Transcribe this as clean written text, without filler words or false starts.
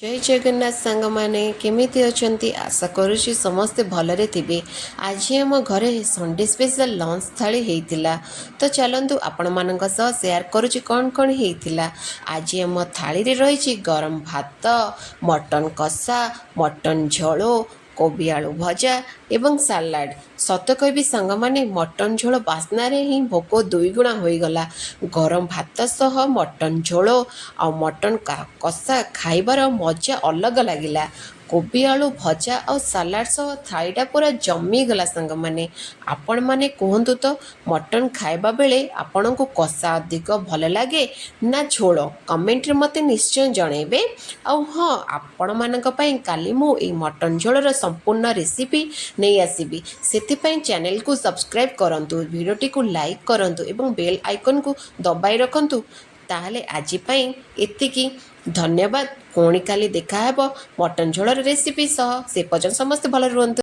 जय जगन्नाथ सांग माने केमिति अछंती आशा करुछि समस्ते भलरे थिबे। आज आम घरे संडे स्पेशल लंच थाली हेइतिला तो चलंतु आपण मानक सह शेयर करुछि कौन कौन हेइतिला। आज आम थाली रे रहिछि गरम भात, मटन कषा, मटन झोलो, कोबी आलू भजा एवं सालाड। सत कहबी सांग माने मटन झोल बास्ना रे ही भोक दुईगुणा होईगला। गरम भात सह मटन झोल आ मटन कषा खाइबार मजा अलग लगिला। कोबी आलू भजा और सालाड सह थालीटा पूरा जमीगला। सांग माने आपण माने कहतु तो मटन खाइबा बेले आपण को कषा अधिक भल लगे ना झोल, कमेंट रे मते निश्चय जणेबे। आउ हाँ, आपण मानक पई काली मु ए मटन झोलर संपूर्ण रेसिपी नहीं आसीबी, सेतिपई चैनल को सब्सक्राइब करंतु, वीडियोटी को लाइक करंतु एवं बेल आइकन को दबाई रखंतु। ताहले आजि पई एतिकी, धन्यवाद। पुणी काली देखा हेबो मटन झोलर रेसिपी सह। से पर्यंत समस्त भल रुहंतु।